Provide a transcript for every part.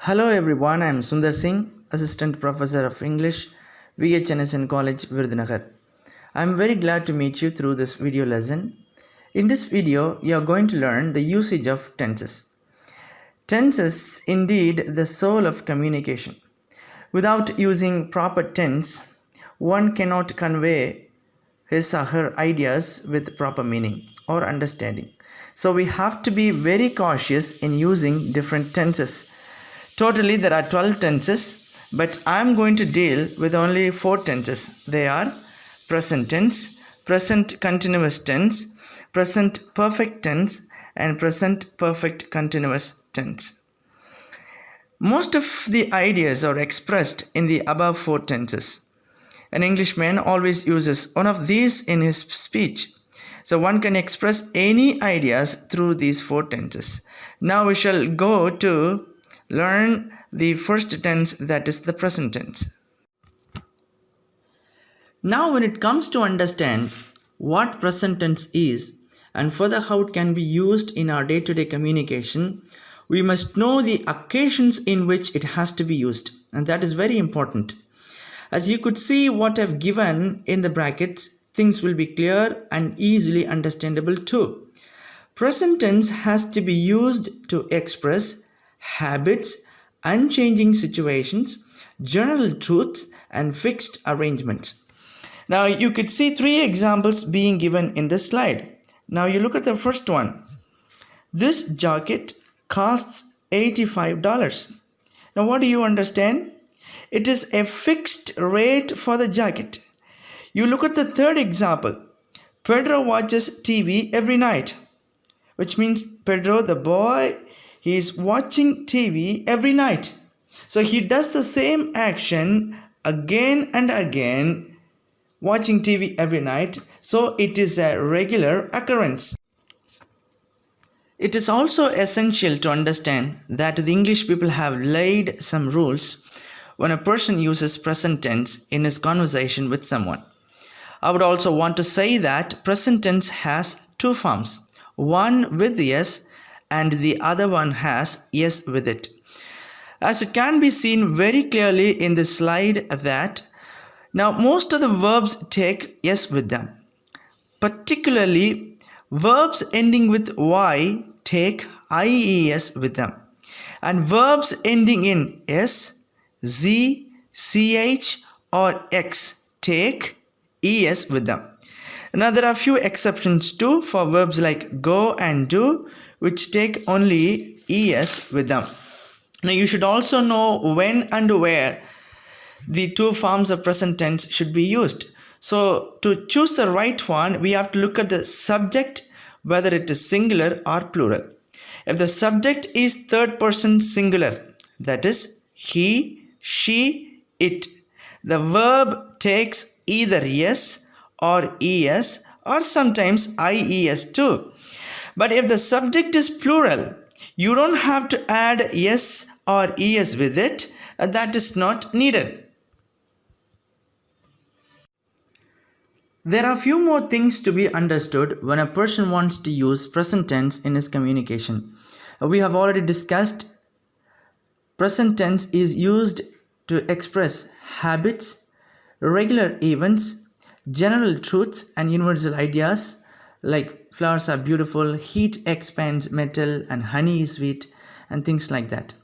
Hello everyone, I am Sundar Singh, Assistant Professor of English, VHNSNC College, Virudunagar. I am very glad to meet you through this video lesson. In this video, you are going to learn the usage of tenses. Tense is indeed the soul of communication. Without using proper tense, one cannot convey his or her ideas with proper meaning or understanding. So we have to be very cautious in using different tenses. Totally there are 12 tenses, but I am going to deal with only 4 tenses. They are present tense, present continuous tense, present perfect tense, and present perfect continuous tense. Most of the ideas are expressed in the above 4 tenses. An Englishman always uses one of these in his speech. So one can express any ideas through these 4 tenses. Now we shall go to learn the first tense, that is the present tense. Now when it comes to understand what present tense is and further how it can be used in our day-to-day communication, we must know the occasions in which it has to be used, and that is very important. As you could see what I've given in the brackets, things will be clear and easily understandable too. Present tense has to be used to express habits, unchanging situations, general truths, and fixed arrangements. Now you could see 3 examples being given in this slide. Now you look at the first one. This jacket costs $85. Now what do you understand? It is a fixed rate for the jacket. You look at the third example. Pedro watches TV every night, which means Pedro, the boy, he is watching TV every night. So he does the same action again and again, watching TV every night. So it is a regular occurrence. It is also essential to understand that the English people have laid some rules when a person uses present tense in his conversation with someone. I would also want to say that present tense has 2 forms, one with yes and the other one has yes with it. As it can be seen very clearly in the slide that now most of the verbs take yes with them. Particularly verbs ending with y take ies with them, and verbs ending in s, z, ch or x take es with them. Now there are few exceptions too for verbs like go and do, which take only es with them. Now you should also know when and where the 2 forms of present tense should be used. So to choose the right one, we have to look at the subject, whether it is singular or plural. If the subject is third person singular, that is he, she, it, the verb takes either yes or es or sometimes ies too. But if the subject is plural, you don't have to add yes or es with it. That is not needed. There are few more things to be understood when a person wants to use present tense in his communication. We have already discussed present tense is used to express habits, regular events, general truths and universal ideas like flowers are beautiful, heat expands metal, and honey is sweet, and things like that.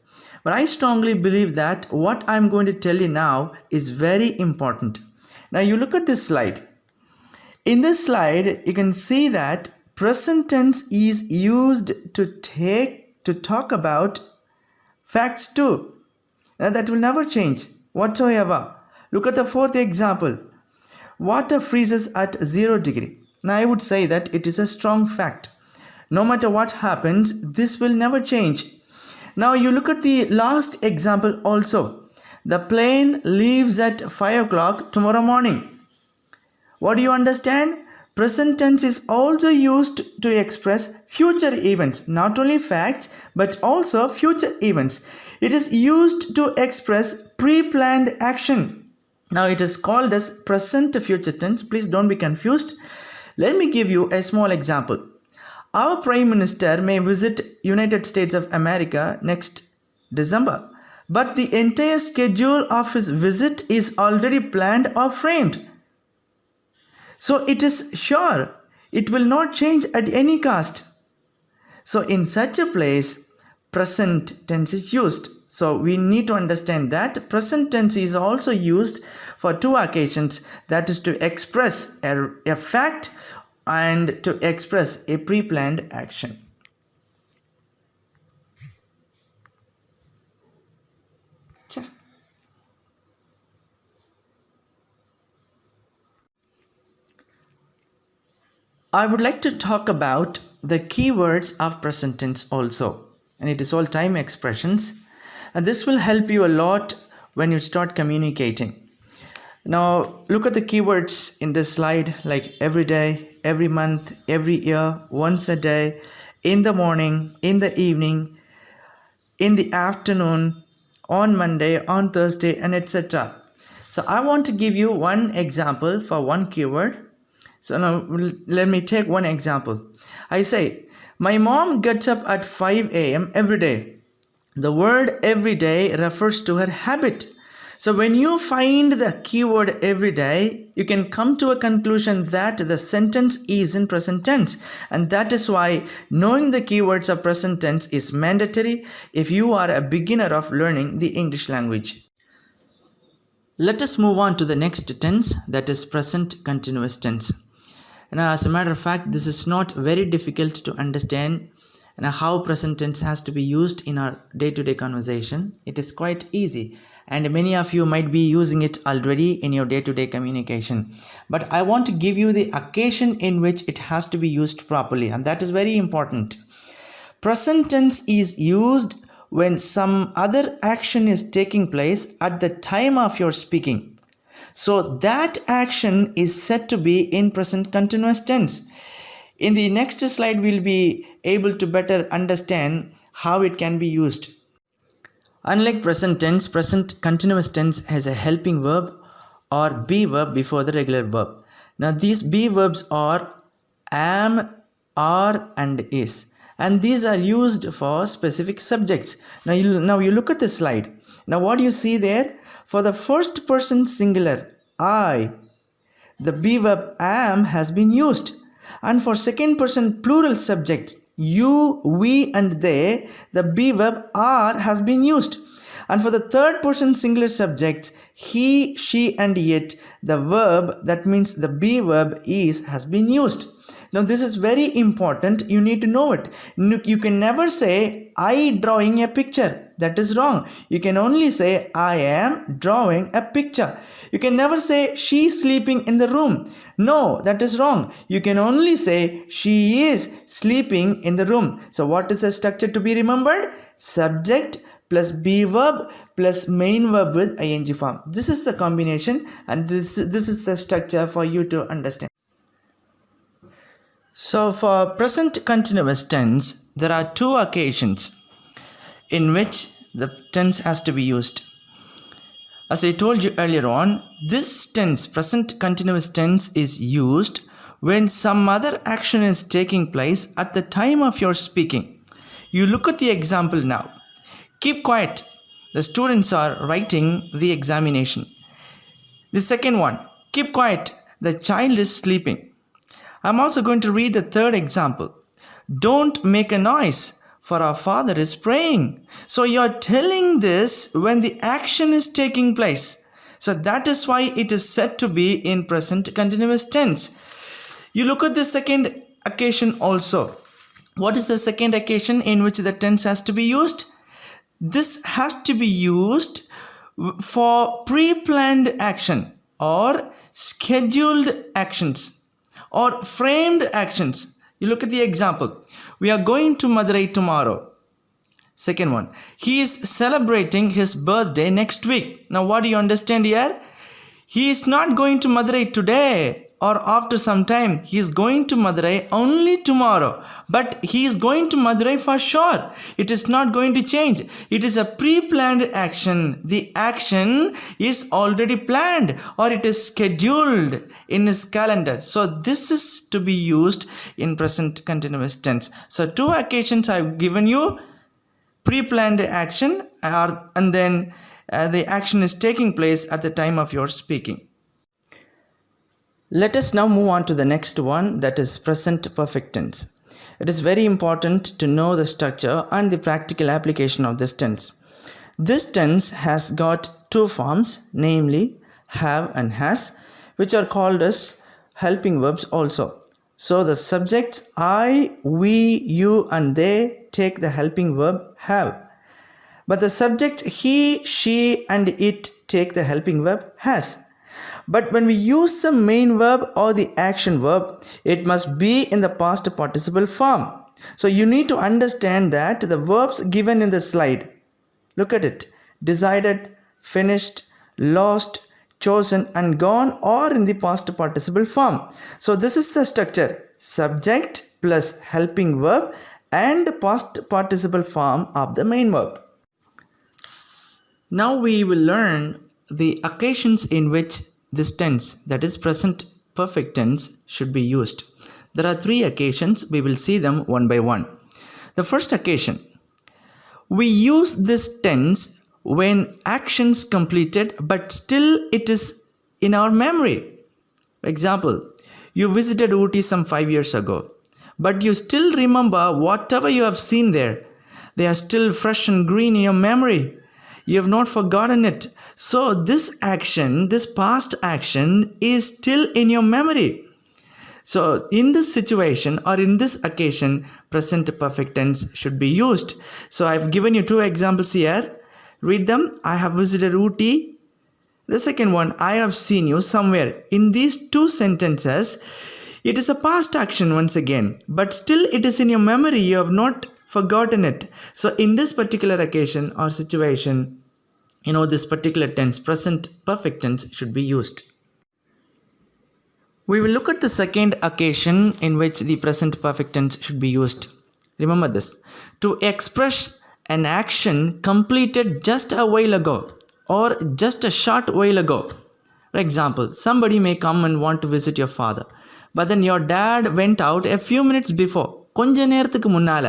But I strongly believe that what I'm going to tell you now is very important. Now you look at this slide. In this slide, you can see that present tense is used to talk about facts too. Now that will never change whatsoever. Look at the 4th example. Water freezes at 0 degree. Now I would say that it is a strong fact. No matter what happens, this will never change. Now you look at the last example also. The plane leaves at 5 o'clock tomorrow morning. What do you understand? Present tense is also used to express future events, not only facts but also future events. It is used to express pre-planned action. Now it is called as present future tense. Please don't be confused. Let me give you a small example. Our Prime Minister may visit United States of America next December. but the entire schedule of his visit is already planned or framed. So it is sure it will not change at any cost. So in such a place, present tense is used. So we need to understand that present tense is also used for two occasions, that is to express a fact and to express a pre-planned action. I would like to talk about the keywords of present tense also, and it is all time expressions, and this will help you a lot when you start communicating. Now look at the keywords in this slide, like every day, every month, every year, once a day, in the morning, in the evening, in the afternoon, on Monday, on Thursday, and etc. So I want to give you one example for one keyword. So now let me take one example. I say, my mom gets up at 5 a.m. every day. The word every day refers to her habit. So when you find the keyword every day, you can come to a conclusion that the sentence is in present tense. And that is why knowing the keywords of present tense is mandatory if you are a beginner of learning the English language. Let us move on to the next tense, that is present continuous tense. Now, as a matter of fact, this is not very difficult to understand how present tense has to be used in our day-to-day conversation. It is quite easy, and many of you might be using it already in your day-to-day communication. But I want to give you the occasion in which it has to be used properly, and that is very important. Present tense is used when some other action is taking place at the time of your speaking. So that action is said to be in present continuous tense. In the next slide, we'll be able to better understand how it can be used. Unlike present tense, present continuous tense has a helping verb or be verb before the regular verb. Now these be verbs are am, are, and is, and these are used for specific subjects. Now you look at the slide. Now what do you see there? For the first person singular, I, the be verb am has been used. And for second person plural subjects, you, we, and they, the be verb are has been used. And for the third person singular subjects, he, she, and it, the verb, that means the be verb is, has been used. Now this is very important. You need to know it. You can never say I drawing a picture. That is wrong. You can only say I am drawing a picture. You can never say she is sleeping in the room. No, that is wrong. You can only say she is sleeping in the room. So what is the structure to be remembered? Subject plus be verb plus main verb with ing form. This is the combination, and this is the structure for you to understand. So for present continuous tense, there are two occasions in which the tense has to be used. As I told you earlier on, this tense, present continuous tense, is used when some other action is taking place at the time of your speaking. You look at the example now. Keep quiet. The students are writing the examination. The second one, keep quiet. The child is sleeping. I'm also going to read the third example. Don't make a noise, for our father is praying. So you're telling this when the action is taking place. So that is why it is said to be in present continuous tense. You look at the second occasion also. What is the second occasion in which the tense has to be used? This has to be used for pre-planned action or scheduled actions or framed actions. You look at the example. We are going to Madurai tomorrow. Second one. He is celebrating his birthday next week. Now what do you understand here? He is not going to Madurai today or after some time. He is going to Madurai only tomorrow. But he is going to Madurai for sure. It is not going to change. It is a pre-planned action. The action is already planned or it is scheduled in his calendar. So this is to be used in present continuous tense. So two occasions I have given you. Pre-planned action and then the action is taking place at the time of your speaking. Let us now move on to the next one, that is present perfect tense. It is very important to know the structure and the practical application of this tense. This tense has got two forms, namely have and has, which are called as helping verbs also. So the subjects I, we, you and they take the helping verb have. But the subject he, she and it take the helping verb has. But when we use the main verb or the action verb, it must be in the past participle form. So you need to understand that the verbs given in the slide, look at it, decided, finished, lost, chosen and gone are in the past participle form. So this is the structure: subject plus helping verb and past participle form of the main verb. Now we will learn the occasions in which this tense, that is present perfect tense, should be used. There are three occasions. We will see them one by one. The first occasion, we use this tense when actions completed but still it is in our memory. For example, you visited Ooty some 5 years ago, but you still remember whatever you have seen there. They are still fresh and green in your memory. You have not forgotten it. So this action, this past action is still in your memory. So in this situation or in this occasion, present perfect tense should be used. So I have given you two examples here. Read them. I have visited Ooty. The second one, I have seen you somewhere. In these two sentences, it is a past action once again, but still it is in your memory. You have not forgotten it. So in this particular occasion or situation, this particular tense, present perfect tense, should be used. We will look at the second occasion in which the present perfect tense should be used. Remember this: to express an action completed just a while ago or just a short while ago. For example, somebody may come and want to visit your father, but then your dad went out a few minutes before. கொஞ்ச நேரத்துக்கு முன்னால.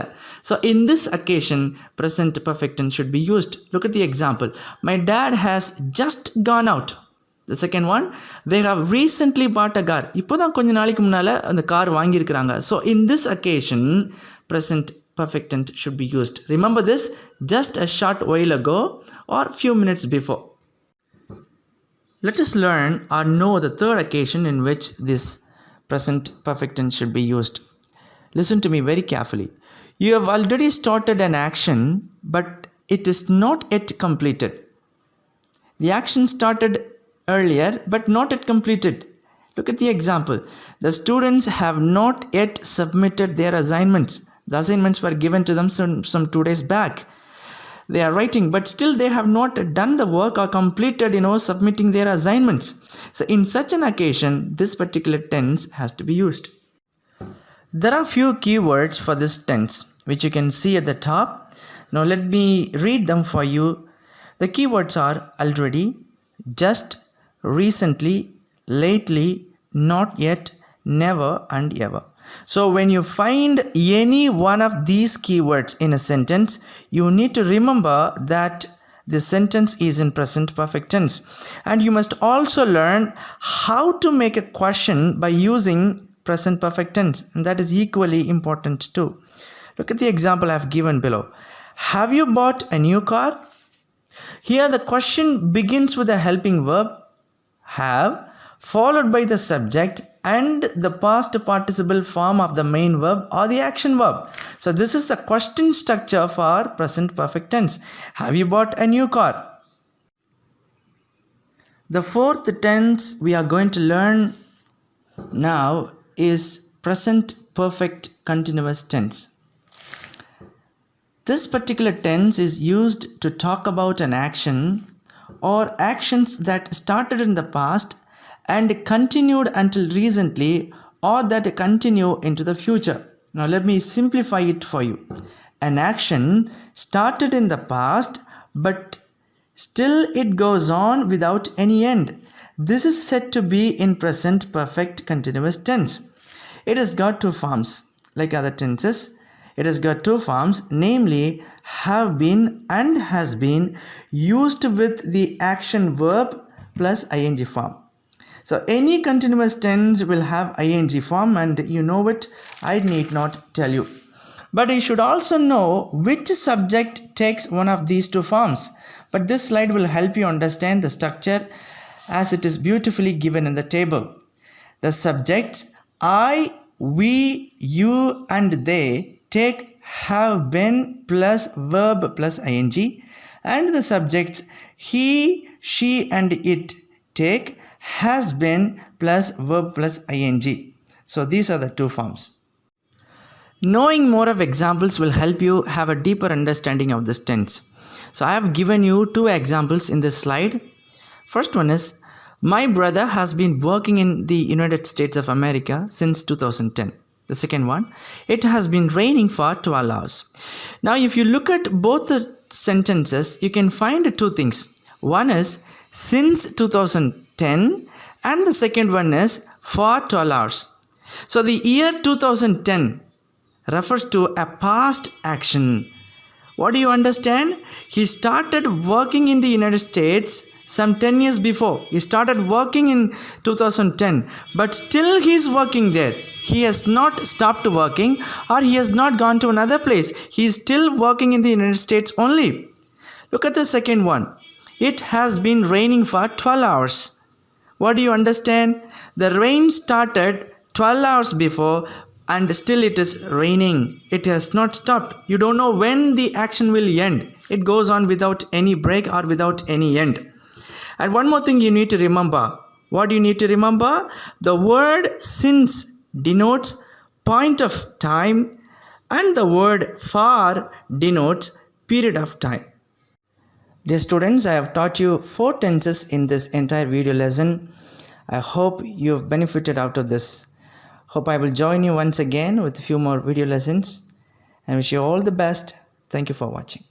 So in this occasion, present perfect tense should be used. Look at the example. My dad has just gone out. The second one, they have recently bought a car. இப்போதான் கொஞ்ச நாளைக்கு முன்னால அந்த car வாங்கியிருக்கிறாங்க. So in this occasion, present perfect tense should be used. Remember this: just a short while ago or few minutes before. Let us learn or know the third occasion in which this present perfect tense should be used. Listen to me very carefully. You have already started an action, but it is not yet completed. The action started earlier, but not yet completed. Look at the example. The students have not yet submitted their assignments. The assignments were given to them some 2 days back. They are writing, but still they have not done the work or completed, submitting their assignments. So in such an occasion, this particular tense has to be used. There are few keywords for this tense, which you can see at the top. Now let me read them for you. The keywords are already, just, recently, lately, not yet, never and ever. So when you find any one of these keywords in a sentence, you need to remember that the sentence is in present perfect tense. And you must also learn how to make a question by using present perfect tense, and that is equally important too. Look at the example I have given below. Have you bought a new car? Here the question begins with a helping verb have, followed by the subject and the past participle form of the main verb or the action verb. So this is the question structure for present perfect tense. Have you bought a new car? The fourth tense we are going to learn now is present perfect continuous tense. This particular tense is used to talk about an action or actions that started in the past and continued until recently or that continue into the future. Now let me simplify it for you. An action started in the past but still it goes on without any end. This is said to be in present perfect continuous tense. It has got two forms. Like other tenses, it has got two forms, namely have been and has been used with the action verb plus ing form. So any continuous tense will have ing form, and you know it, I need not tell you. But you should also know which subject takes one of these two forms. But this slide will help you understand the structure as it is beautifully given in the table. The subjects I, we, you and they take have been plus verb plus ing, and the subjects he, she and it take has been plus verb plus ing. So these are the two forms. Knowing more of examples will help you have a deeper understanding of this tense. So I have given you two examples in this slide. First one is, my brother has been working in the United States of America since 2010. The second one, it has been raining for 12 hours. Now if you look at both the sentences, you can find two things. One is since 2010 and the second one is for 12 hours. So the year 2010 refers to a past action. What do you understand? He started working in the United States some 10 years before. He started working in 2010, but still he is working there. He has not stopped working, or he has not gone to another place. He is still working in the United States only. Look at the second one. It has been raining for 12 hours. What do you understand? The rain started 12 hours before, and still it is raining. It has not stopped. You don't know when the action will end. It goes on without any break or without any end. And one more thing you need to remember. What do you need to remember? The word since denotes point of time, and the word for denotes period of time. Dear students, I have taught you 4 tenses in this entire video lesson. I hope you have benefited out of this. Hope I will join you once again with a few more video lessons, and wish you all the best. Thank you for watching.